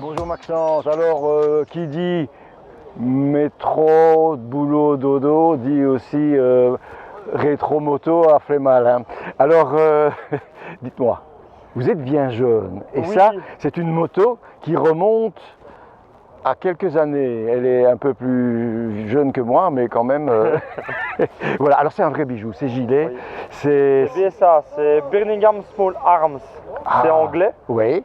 Bonjour Maxence, alors qui dit métro, boulot, dodo, dit aussi rétro-moto a fait mal. Hein. Alors, dites-moi, vous êtes bien jeune, et oui. Ça, c'est une moto qui remonte à quelques années. Elle est un peu plus jeune que moi, mais quand même... Voilà, alors c'est un vrai bijou, c'est gilet. Oui. C'est BSA, c'est Birmingham Small Arms, c'est anglais. Oui.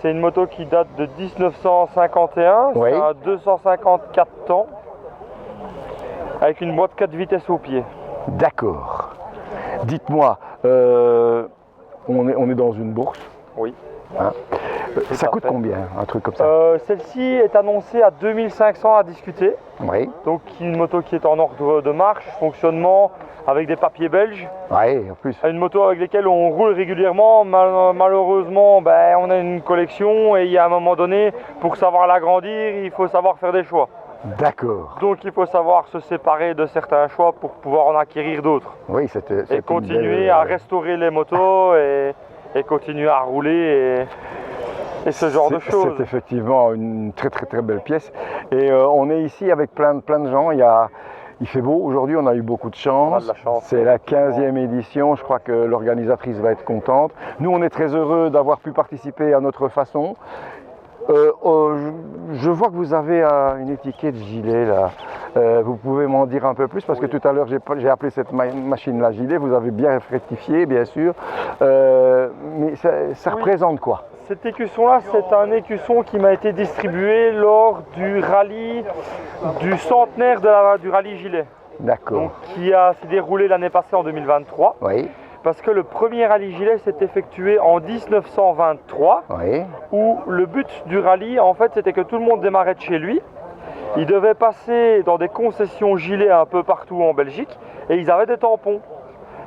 C'est une moto qui date de 1951, Oui. ça a 254 temps, avec une boîte 4 vitesses au pied. D'accord. Dites-moi, on est dans une bourse. Oui. Hein. Ça coûte combien, un truc comme ça? Celle-ci est annoncée à 2500 à discuter. Oui. Donc une moto qui est en ordre de marche, fonctionnement avec des papiers belges. Oui, en plus. Une moto avec laquelle on roule régulièrement. Malheureusement, on a une collection et il y a un moment donné, pour savoir l'agrandir, il faut savoir faire des choix. D'accord. Donc il faut savoir se séparer de certains choix pour pouvoir en acquérir d'autres. Oui, c'était. Et continuer à restaurer les motos et continuer à rouler et ce genre de choses. C'est effectivement une très belle pièce. Et on est ici avec plein de gens. Il fait beau aujourd'hui, on a eu beaucoup de chance. C'est la 15e édition, je crois que l'organisatrice va être contente. Nous, on est très heureux d'avoir pu participer à notre façon. Je vois que vous avez une étiquette gilet là. Vous pouvez m'en dire un peu plus parce que tout à l'heure j'ai appelé cette machine là gilet. Vous avez bien rectifié bien sûr, mais ça représente quoi? Cet écusson là, c'est un écusson qui m'a été distribué lors du rallye du centenaire du rallye gilet. D'accord. Qui s'est déroulé l'année passée en 2023. Oui. Parce que le premier rallye gilet s'est effectué en 1923, oui. Où le but du rallye, en fait, c'était que tout le monde démarrait de chez lui. Ils devaient passer dans des concessions gilets un peu partout en Belgique et ils avaient des tampons.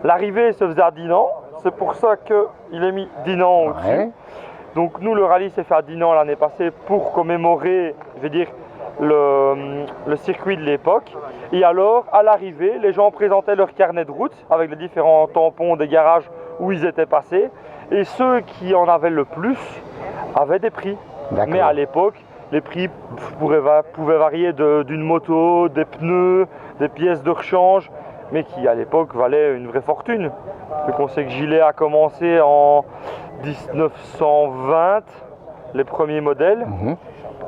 L'arrivée se faisait à Dinan, c'est pour ça qu'il est mis Dinan au-dessus. Ouais. Donc nous, le rallye s'est fait à Dinan l'année passée pour commémorer, je vais dire, le circuit de l'époque. Et alors, à l'arrivée, les gens présentaient leur carnet de route avec les différents tampons des garages où ils étaient passés. Et ceux qui en avaient le plus avaient des prix. Mais à l'époque, les prix pouvaient varier d'une moto, des pneus, des pièces de rechange, mais qui à l'époque valaient une vraie fortune. Donc on sait que Gilet a commencé en 1920, les premiers modèles.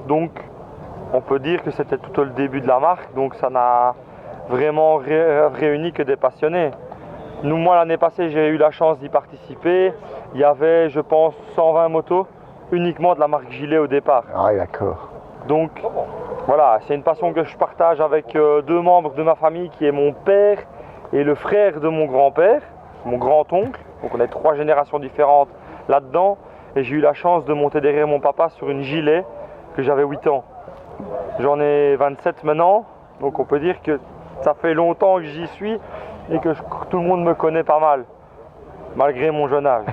Donc on peut dire que c'était tout le début de la marque, donc ça n'a vraiment réuni que des passionnés. Moi l'année passée j'ai eu la chance d'y participer, il y avait je pense 120 motos uniquement de la marque Gilet au départ. Ah d'accord. Donc voilà, c'est une passion que je partage avec deux membres de ma famille qui est mon père et le frère de mon grand-père, mon grand-oncle. Donc on est 3 générations différentes là-dedans et j'ai eu la chance de monter derrière mon papa sur une Gilet que j'avais 8 ans. J'en ai 27 maintenant, donc on peut dire que ça fait longtemps que j'y suis et que tout le monde me connaît pas mal, malgré mon jeune âge.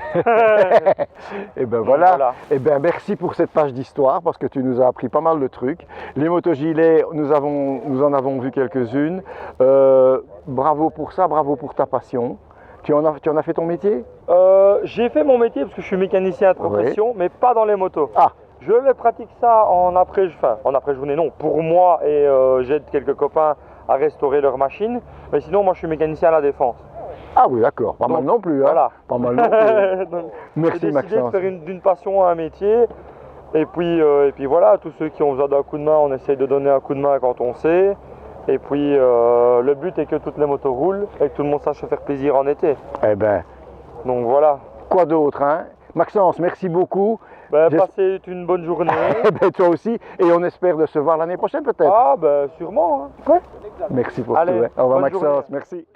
Et ben voilà. Et ben merci pour cette page d'histoire parce que tu nous as appris pas mal de trucs. Les moto-gilets, nous en avons vu quelques-unes. Bravo pour ça, bravo pour ta passion. Tu en as fait ton métier? J'ai fait mon métier parce que je suis mécanicien à profession, mais pas dans les motos. Ah. Je les pratique ça en après-journée, non, pour moi et j'aide quelques copains à restaurer leurs machines. Mais sinon, moi je suis mécanicien à la défense. Ah oui, d'accord, pas mal non plus. Hein. Voilà. Pas mal non plus. Donc, merci Maxence. J'ai décidé de faire d'une passion un métier. Et puis voilà, tous ceux qui ont besoin d'un coup de main, on essaye de donner un coup de main quand on sait. Et puis le but est que toutes les motos roulent et que tout le monde sache se faire plaisir en été. Eh ben. Donc voilà. Quoi d'autre, hein? Maxence, merci beaucoup. Passez une bonne journée. Toi aussi. Et on espère de se voir l'année prochaine peut-être. Ah sûrement. Hein. Ouais. Merci pour tout. Hein. Au revoir Maxence, journée. Merci.